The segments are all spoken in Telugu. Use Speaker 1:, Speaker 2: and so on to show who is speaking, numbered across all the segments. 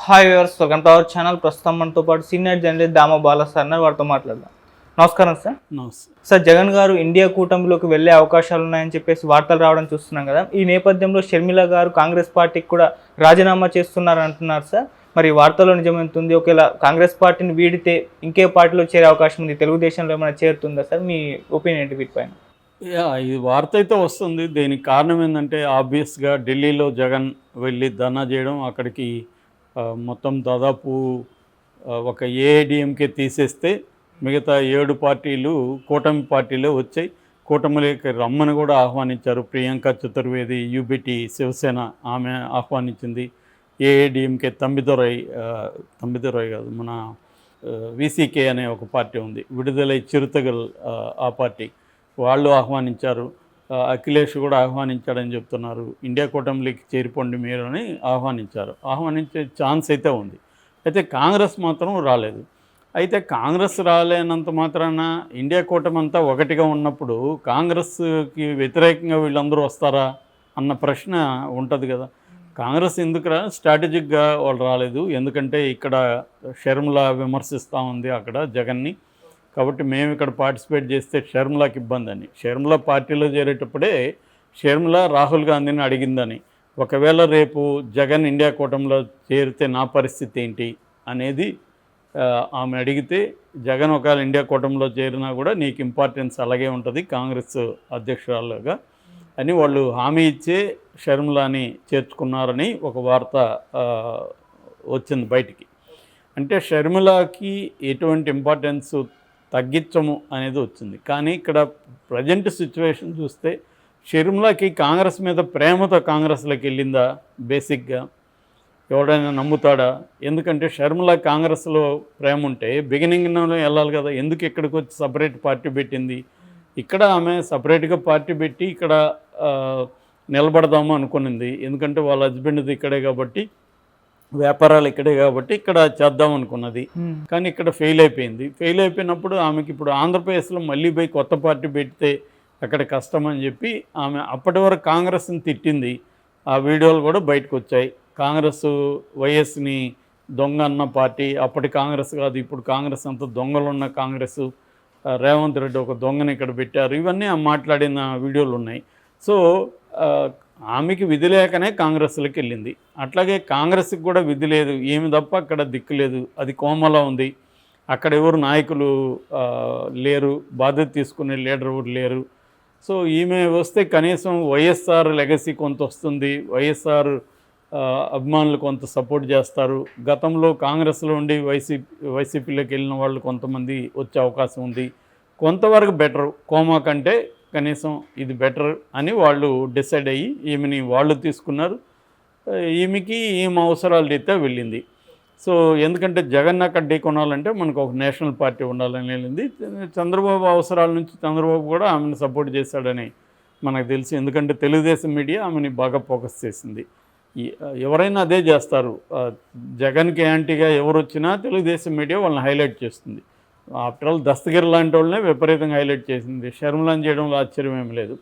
Speaker 1: Hi viewers, welcome to our channel. ప్రస్తుతం మనతో పాటు సీనియర్ జర్నలిస్ట్ దామ బాలా సార్ అన్నారు. వారితో మాట్లాడదాం. నమస్కారం సార్.
Speaker 2: నమస్తే
Speaker 1: సార్, జగన్ గారు ఇండియా కూటమిలోకి వెళ్ళే అవకాశాలు ఉన్నాయని చెప్పేసి వార్తలు రావడం చూస్తున్నాం కదా. ఈ నేపథ్యంలో షర్మిల గారు కాంగ్రెస్ పార్టీకి కూడా రాజీనామా చేస్తున్నారు అంటున్నారు సార్. మరి వార్తల్లో నిజమవుతుంది? ఒకవేళ కాంగ్రెస్ పార్టీని వీడితే ఇంకే పార్టీలో చేరే అవకాశం ఉంది, తెలుగుదేశంలో ఏమైనా చేరుతుందా సార్? మీ ఒపీనియన్ ఏంటి వీటిపైన?
Speaker 2: ఈ వార్త అయితే వస్తుంది. దీనికి కారణం ఏంటంటే ఆబ్వియస్గా ఢిల్లీలో జగన్ వెళ్ళి ధర్నా చేయడం, అక్కడికి మొత్తం దాదాపు ఒక ఏఐడిఎంకే తీసేస్తే మిగతా 7 పార్టీలు కూటమి పార్టీలే వచ్చాయి. కూటమిలోకి రమ్మని కూడా ఆహ్వానించారు. ప్రియాంక చతుర్వేది, యూబిటి, శివసేన ఆమె ఆహ్వానించింది. ఏఐడిఎంకే తంబిదొరై కాదు, మన విసికే అనే ఒక పార్టీ ఉంది, విడుదలై చిరుతగల్, ఆ పార్టీ వాళ్ళు ఆహ్వానించారు. అఖిలేష్ కూడా ఆహ్వానించాడని చెప్తున్నారు. ఇండియా కూటమిలోకి చేరిపోండి మీరు అని ఆహ్వానించే ఛాన్స్ అయితే ఉంది. అయితే కాంగ్రెస్ మాత్రం రాలేదు. అయితే కాంగ్రెస్ రాలేనంత మాత్రాన ఇండియా కూటమి అంతా ఒకటిగా ఉన్నప్పుడు కాంగ్రెస్కి వ్యతిరేకంగా వీళ్ళందరూ వస్తారా అన్న ప్రశ్న ఉంటుంది కదా. కాంగ్రెస్ ఎందుకు స్ట్రాటజిక్గా వాళ్ళు రాలేదు. ఎందుకంటే ఇక్కడ షర్మిల విమర్శిస్తూ ఉంది అక్కడ జగన్ని. కాబట్టి మేము ఇక్కడ పార్టిసిపేట్ చేస్తే షర్మిలాకి ఇబ్బంది అని, షర్మిల పార్టీలో చేరేటప్పుడే షర్మిల రాహుల్ గాంధీని అడిగిందని, ఒకవేళ రేపు జగన్ ఇండియా కూటమిలో చేరితే నా పరిస్థితి ఏంటి అనేది ఆమె అడిగితే, జగన్ ఒకవేళ ఇండియా కూటమిలో చేరినా కూడా నీకు ఇంపార్టెన్స్ అలాగే ఉంటుంది కాంగ్రెస్ అధ్యక్షురాలుగా అని వాళ్ళు హామీ ఇచ్చే షర్మిలాని చేర్చుకున్నారని ఒక వార్త వచ్చింది బయటికి. అంటే షర్మిలాకి ఎటువంటి ఇంపార్టెన్స్ తగ్గించము అనేది వచ్చింది. కానీ ఇక్కడ ప్రజెంట్ సిచ్యువేషన్ చూస్తే షర్మిలాకి కాంగ్రెస్ మీద ప్రేమతో కాంగ్రెస్లోకి వెళ్ళిందా? బేసిక్గా ఎవడైనా నమ్ముతాడా? ఎందుకంటే షర్మిల కాంగ్రెస్లో ప్రేమ ఉంటే బిగినింగ్లోనే వెళ్ళాలి కదా. ఎందుకు ఇక్కడికి వచ్చి సపరేట్ పార్టీ పెట్టింది? ఇక్కడ ఆమె సపరేట్గా పార్టీ పెట్టి ఇక్కడ నిలబడదాము అనుకునింది. ఎందుకంటే వాళ్ళ హస్బెండ్ది ఇక్కడే కాబట్టి, వ్యాపారాలు ఇక్కడే కాబట్టి ఇక్కడ చేద్దాం అనుకున్నది. కానీ ఇక్కడ ఫెయిల్ అయిపోయింది. ఫెయిల్ అయిపోయినప్పుడు ఆమెకి ఇప్పుడు ఆంధ్రప్రదేశ్లో మళ్ళీ పోయి కొత్త పార్టీ పెడితే అక్కడ కష్టం అని చెప్పి ఆమె అప్పటి వరకు కాంగ్రెస్ని తిట్టింది. ఆ వీడియోలు కూడా బయటకు వచ్చాయి. కాంగ్రెస్ వైఎస్ని దొంగ అన్న పార్టీ, అప్పటి కాంగ్రెస్ కాదు, ఇప్పుడు కాంగ్రెస్ అంతా దొంగలున్న కాంగ్రెస్, రేవంత్ రెడ్డి ఒక దొంగని ఇక్కడ పెట్టారు, ఇవన్నీ మాట్లాడిన వీడియోలు ఉన్నాయి. సో ఆమెకి విధి లేకనే కాంగ్రెస్లోకి వెళ్ళింది. అట్లాగే కాంగ్రెస్కి కూడా విధి లేదు, ఏమి తప్ప అక్కడ దిక్కు లేదు, అది కోమలా ఉంది. అక్కడ ఎవరు నాయకులు లేరు, బాధ్యత తీసుకునే లీడర్ ఎవరు లేరు. సో ఈమె వస్తే కనీసం వైఎస్ఆర్ లెగసీ కొంత వస్తుంది, వైఎస్ఆర్ అభిమానులు కొంత సపోర్ట్ చేస్తారు. గతంలో కాంగ్రెస్లో ఉండి వైసీపీలోకి వెళ్ళిన వాళ్ళు కొంతమంది వచ్చే అవకాశం ఉంది. కొంతవరకు బెటర్, కోమా కంటే కనీసం ఇది బెటర్ అని వాళ్ళు డిసైడ్ అయ్యి ఈమెని వాళ్ళు తీసుకున్నారు. ఈమెకి అవసరాలు రీత్యా వెళ్ళింది. సో ఎందుకంటే జగన్ అక్కడ ఢీకొనాలంటే మనకు ఒక నేషనల్ పార్టీ ఉండాలని వెళ్ళింది. చంద్రబాబు అవసరాల నుంచి చంద్రబాబు కూడా ఆమెను సపోర్ట్ చేశాడని మనకు తెలుసు. ఎందుకంటే తెలుగుదేశం మీడియా ఆమెని బాగా ఫోకస్ చేసింది. ఎవరైనా అదే చేస్తారు. జగన్కి యాంటీగా ఎవరు వచ్చినా తెలుగుదేశం మీడియా వాళ్ళని హైలైట్ చేస్తుంది. ఆఫ్టర్ ఆల్ దస్తగిరి లాంటి వాళ్ళనే విపరీతంగా హైలైట్ చేసింది. షర్మిలాని చేయడంలో ఆశ్చర్యం ఏమి లేదు.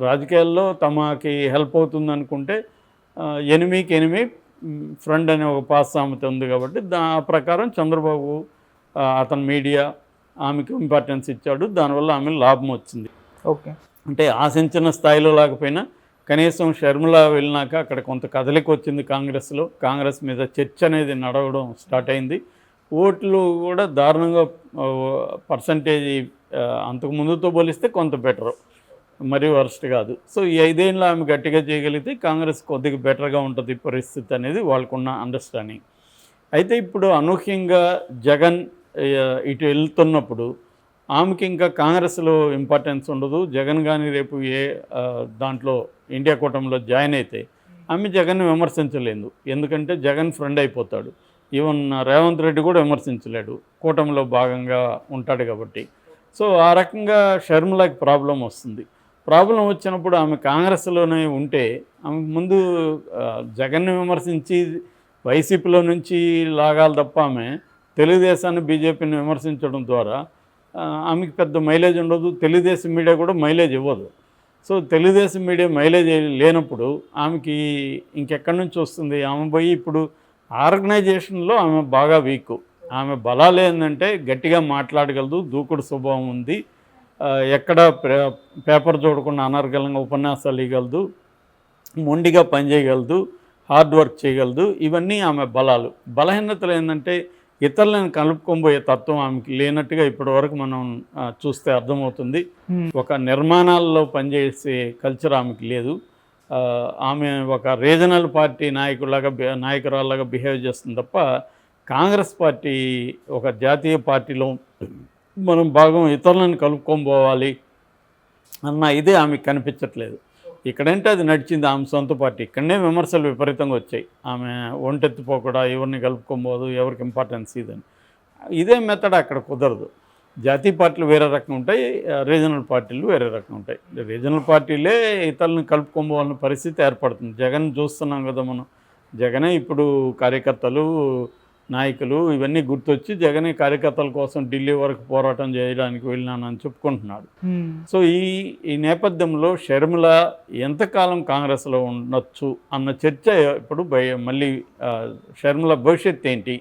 Speaker 2: రాజకీయాల్లో తమకి హెల్ప్ అవుతుంది అనుకుంటే ఎనిమికి ఎనిమి ఫ్రెండ్ అనే ఒక పాస్ సామెత ఉంది కాబట్టి ఆ ప్రకారం చంద్రబాబు అతని మీడియా ఆమెకు ఇంపార్టెన్స్ ఇచ్చాడు. దానివల్ల ఆమె లాభం వచ్చింది.
Speaker 1: ఓకే,
Speaker 2: అంటే ఆశించిన స్థాయిలో లేకపోయినా కనీసం షర్మిల వెళ్ళినాక అక్కడ కొంత కదలిక వచ్చింది కాంగ్రెస్లో. కాంగ్రెస్ మీద చర్చ అనేది నడవడం స్టార్ట్ అయింది. ఓట్లు కూడా దారుణంగా పర్సంటేజ్ అంతకు ముందుతో పోలిస్తే కొంత బెటరు, మరీ వర్స్ట్ కాదు. సో ఈ 5 ఏళ్ళు ఆమె గట్టిగా చేయగలిగితే కాంగ్రెస్ కొద్దిగా బెటర్గా ఉంటుంది పరిస్థితి అనేది వాళ్ళకున్న అండర్స్టాండింగ్. అయితే ఇప్పుడు అనూహ్యంగా జగన్ ఇటు వెళ్తున్నప్పుడు ఆమెకి ఇంకా కాంగ్రెస్లో ఇంపార్టెన్స్ ఉండదు. జగన్ కానీ రేపు దాంట్లో ఇండియా కూటమిలో జాయిన్ అయితే ఆమె జగన్ని విమర్శించలేదు. ఎందుకంటే జగన్ ఫ్రెండ్ అయిపోతాడు. ఈవెన్ రేవంత్ రెడ్డి కూడా విమర్శించలేడు, కూటమిలో భాగంగా ఉంటాడు కాబట్టి. సో ఆ రకంగా షర్మిలాకి ప్రాబ్లం వస్తుంది. ప్రాబ్లం వచ్చినప్పుడు ఆమె కాంగ్రెస్లోనే ఉంటే ఆమె ముందు జగన్ని విమర్శించి వైసీపీలో నుంచి లాగాలి తప్ప ఆమె తెలుగుదేశాన్ని బీజేపీని విమర్శించడం ద్వారా ఆమెకి పెద్ద మైలేజ్ ఉండదు. తెలుగుదేశం మీడియా కూడా మైలేజ్ ఇవ్వదు. సో తెలుగుదేశం మీడియా మైలేజ్ లేనప్పుడు ఆమెకి ఇంకెక్కడి నుంచి వస్తుంది? ఆమె పోయి ఇప్పుడు ఆర్గనైజేషన్లో ఆమె బాగా వీక్. ఆమె బలాలు ఏంటంటే గట్టిగా మాట్లాడగలదు, దూకుడు స్వభావం ఉంది, ఎక్కడ పేపర్ చూడకుండా అనర్గళంగా ఉపన్యాసాలు ఇవ్వగలదు, మొండిగా పనిచేయగలదు, హార్డ్ వర్క్ చేయగలదు. ఇవన్నీ ఆమె బలాలు. బలహీనతలు ఏంటంటే ఇతరులను కలుపుకోబోయే తత్వం ఆమెకి లేనట్టుగా ఇప్పటివరకు మనం చూస్తే అర్థమవుతుంది. ఒక నిర్మాణాల్లో పనిచేసే కల్చర్ ఆమెకి లేదు. ఆమె ఒక రీజనల్ పార్టీ నాయకురాల్లాగా బిహేవ్ చేస్తుంది తప్ప కాంగ్రెస్ పార్టీ ఒక జాతీయ పార్టీలో మనం భాగం ఇతరులను కలుపుకోబోవాలి అన్న ఇదే ఆమెకు కనిపించట్లేదు. ఇక్కడంటే అది నడిచింది ఆమె సొంత పార్టీ. ఇక్కడనే విమర్శలు విపరీతంగా వచ్చాయి. ఆమె ఒంటెత్తిపోకుండా ఎవరిని కలుపుకోబోదు, ఎవరికి ఇంపార్టెన్స్ ఇదని. ఇదే మెథడ్ అక్కడ కుదరదు. జాతీయ పార్టీలు వేరే రకం ఉంటాయి, రీజనల్ పార్టీలు వేరే రకం ఉంటాయి. రీజనల్ పార్టీలే ఇతరులను కలుపుకోబోవాలన్న పరిస్థితి ఏర్పడుతుంది. జగన్ చూస్తున్నాం కదా మనం. జగనే ఇప్పుడు కార్యకర్తలు, నాయకులు ఇవన్నీ గుర్తొచ్చి జగనే కార్యకర్తల కోసం ఢిల్లీ వరకు పోరాటం చేయడానికి వెళ్ళినానని చెప్పుకుంటున్నాడు. సో ఈ నేపథ్యంలో షర్మిల ఎంతకాలం కాంగ్రెస్లో ఉండొచ్చు అన్న చర్చ ఇప్పుడు మళ్ళీ షర్మిల భవిష్యత్తు ఏంటి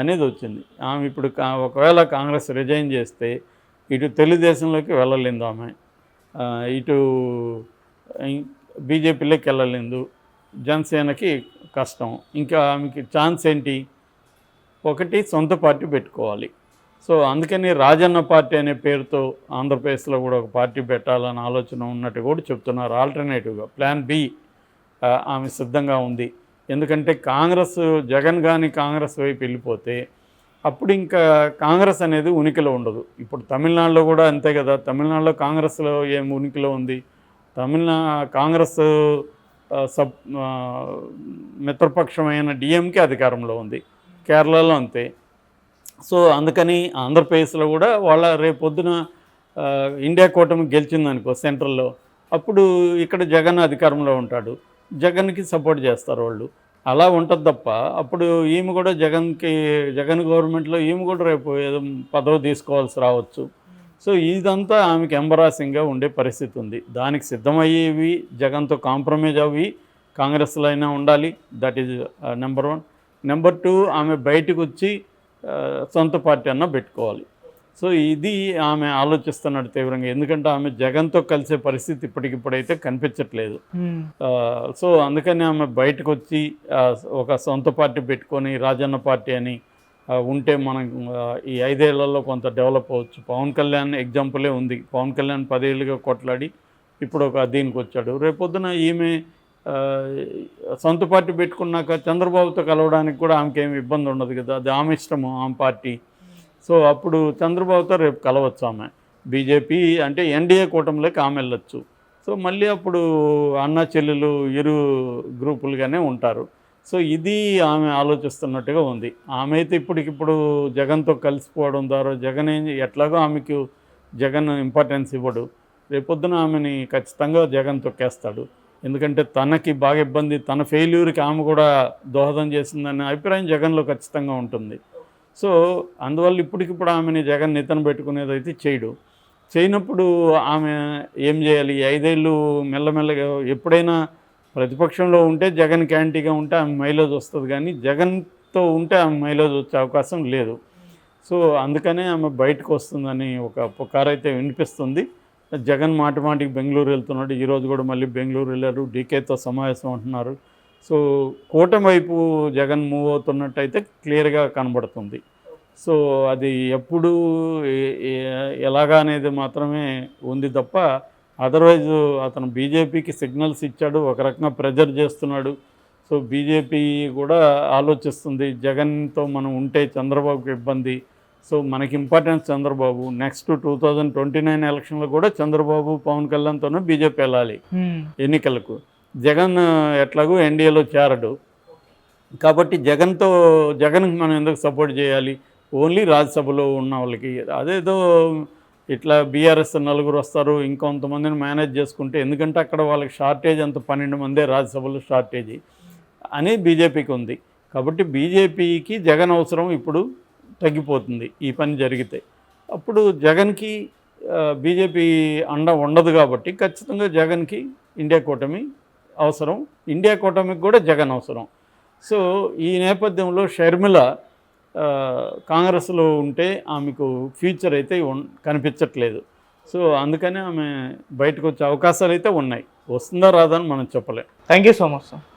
Speaker 2: అనేది వచ్చింది. ఆమె ఇప్పుడు ఒకవేళ కాంగ్రెస్ రిజైన్ చేస్తే ఇటు తెలుగుదేశంలోకి వెళ్ళలేదు, ఆమె ఇటు బీజేపీలోకి వెళ్ళలేదు, జనసేనకి కష్టం. ఇంకా ఆమెకి ఛాన్స్ ఏంటి? ఒకటి సొంత పార్టీ పెట్టుకోవాలి. సో అందుకని రాజన్న పార్టీ అనే పేరుతో ఆంధ్రప్రదేశ్లో కూడా ఒక పార్టీ పెట్టాలని ఆలోచన ఉన్నట్టు కూడా చెప్తున్నారు. ఆల్టర్నేటివ్గా ప్లాన్ బి ఆమె సిద్ధంగా ఉంది. ఎందుకంటే జగన్ కానీ కాంగ్రెస్ వైపు వెళ్ళిపోతే అప్పుడు ఇంకా కాంగ్రెస్ అనేది ఉనికిలో ఉండదు. ఇప్పుడు తమిళనాడులో కూడా అంతే కదా. తమిళనాడులో కాంగ్రెస్లో ఏం ఉనికిలో ఉంది? కాంగ్రెస్ మిత్రపక్షమైన డిఎంకే అధికారంలో ఉంది. కేరళలో అంతే. సో అందుకని ఆంధ్రప్రదేశ్లో కూడా రేపొద్దున ఇండియా కూటమి గెలిచిందనుకో సెంట్రల్లో, అప్పుడు ఇక్కడ జగన్ అధికారంలో ఉంటాడు, జగన్కి సపోర్ట్ చేస్తారు వాళ్ళు. అలా ఉంటుంది తప్ప అప్పుడు ఈమె కూడా జగన్ గవర్నమెంట్లో ఈమె కూడా రేపు ఏదో పదవి తీసుకోవాల్సి రావచ్చు. సో ఇదంతా ఆమెకి ఎంబరాసింగ్గా ఉండే పరిస్థితి ఉంది. దానికి సిద్ధమయ్యేవి జగన్తో కాంప్రమైజ్ అవి కాంగ్రెస్లో అయినా ఉండాలి. That is number 1. నెంబర్ 2, ఆమె బయటకు వచ్చి సొంత పార్టీ అన్న పెట్టుకోవాలి. సో ఇది ఆమె ఆలోచిస్తున్నట్టు తీవ్రంగా. ఎందుకంటే ఆమె జగన్తో కలిసే పరిస్థితి ఇప్పటికిప్పుడైతే కనిపించట్లేదు. సో అందుకని ఆమె బయటకు వచ్చి ఒక సొంత పార్టీ పెట్టుకొని రాజన్న పార్టీ అని ఉంటే మనం ఈ 5 ఏళ్లలో కొంత డెవలప్ అవ్వచ్చు. పవన్ కళ్యాణ్ ఎగ్జాంపులే ఉంది. పవన్ కళ్యాణ్ 10 ఏళ్ళుగా కొట్లాడి ఇప్పుడు దీనికి వచ్చాడు. రేపొద్దున ఈమె సొంత పార్టీ పెట్టుకున్నాక చంద్రబాబుతో కలవడానికి కూడా ఆమెకేమి ఇబ్బంది ఉండదు కదా. అది ఆమె ఇష్టము, ఆమె పార్టీ. సో అప్పుడు చంద్రబాబుతో రేపు కలవచ్చు ఆమె. బీజేపీ అంటే ఎన్డీఏ కూటమిలోకి ఆమె వెళ్ళొచ్చు. సో మళ్ళీ అప్పుడు అన్న చెల్లెలు ఇరు గ్రూపులుగానే ఉంటారు. సో ఇది ఆమె ఆలోచిస్తున్నట్టుగా ఉంది. ఆమె అయితే ఇప్పటికిప్పుడు జగన్తో కలిసిపోవడం ద్వారా ఎట్లాగో ఆమెకు జగన్ ఇంపార్టెన్స్ ఇవ్వడు. రేపొద్దున ఆమెని ఖచ్చితంగా జగన్ తొక్కేస్తాడు. ఎందుకంటే తనకి బాగా ఇబ్బంది, తన ఫెయిల్యూర్కి ఆమె కూడా దోహదం చేసిందనే అభిప్రాయం జగన్లో ఖచ్చితంగా ఉంటుంది. సో అందువల్ల ఇప్పటికిప్పుడు ఆమెని జగన్ నితన పెట్టుకునేది అయితే చేయనప్పుడు ఆమె ఏం చేయాలి? 5 ఏళ్ళు మెల్లమెల్లగా ఎప్పుడైనా ప్రతిపక్షంలో ఉంటే జగన్ క్యాంటీగా ఉంటే ఆమె మైలేజ్ వస్తుంది, కానీ జగన్తో ఉంటే ఆమె మైలేజ్ వచ్చే అవకాశం లేదు. సో అందుకనే ఆమె బయటకు వస్తుందని ఒక పుకారైతే వినిపిస్తుంది. జగన్ మాటికి బెంగళూరు వెళ్తున్నాడు. ఈరోజు కూడా మళ్ళీ బెంగళూరు వెళ్ళారు, డీకేతో సమావేశం అంటున్నారు. సో కూటమి వైపు జగన్ మూవ్ అవుతున్నట్టయితే క్లియర్గా కనబడుతుంది. సో అది ఎప్పుడు ఎలాగా అనేది మాత్రమే ఉంది తప్ప అదర్వైజ్ అతను బీజేపీకి సిగ్నల్స్ ఇచ్చాడు, ఒక రకంగా ప్రెజర్ చేస్తున్నాడు. సో బీజేపీ కూడా ఆలోచిస్తుంది, జగన్తో మనం ఉంటే చంద్రబాబుకి ఇబ్బంది, సో మనకి ఇంపార్టెన్స్ చంద్రబాబు. నెక్స్ట్ 2029 ఎలక్షన్లో కూడా చంద్రబాబు పవన్ కళ్యాణ్తోనే బీజేపీ వెళ్ళాలి ఎన్నికలకు. జగన్ ఎట్లాగూ ఎన్డీఏలో చేరడు కాబట్టి జగన్కి మనం ఎందుకు సపోర్ట్ చేయాలి? ఓన్లీ రాజ్యసభలో ఉన్న వాళ్ళకి. అదేదో ఇట్లా బీఆర్ఎస్ 4 వస్తారు, ఇంకొంతమందిని మేనేజ్ చేసుకుంటే, ఎందుకంటే అక్కడ వాళ్ళకి షార్టేజ్ అంత 12 మందే రాజ్యసభలో షార్టేజీ అని బీజేపీకి ఉంది. కాబట్టి బీజేపీకి జగన్ అవసరం ఇప్పుడు తగ్గిపోతుంది ఈ పని జరిగితే. అప్పుడు జగన్కి బీజేపీ అండ ఉండదు కాబట్టి ఖచ్చితంగా జగన్కి ఇండియా కూటమి అవసరం, ఇండియా కూటమికి కూడా జగన్ అవసరం. సో ఈ నేపథ్యంలో షర్మిల కాంగ్రెస్లో ఉంటే ఆమెకు ఫ్యూచర్ అయితే కనిపించట్లేదు. సో అందుకని ఆమె బయటకు వచ్చే అవకాశాలు అయితే ఉన్నాయి. వస్తుందా రాదా అని మనం చెప్పలేం.
Speaker 1: Thank you so much sir.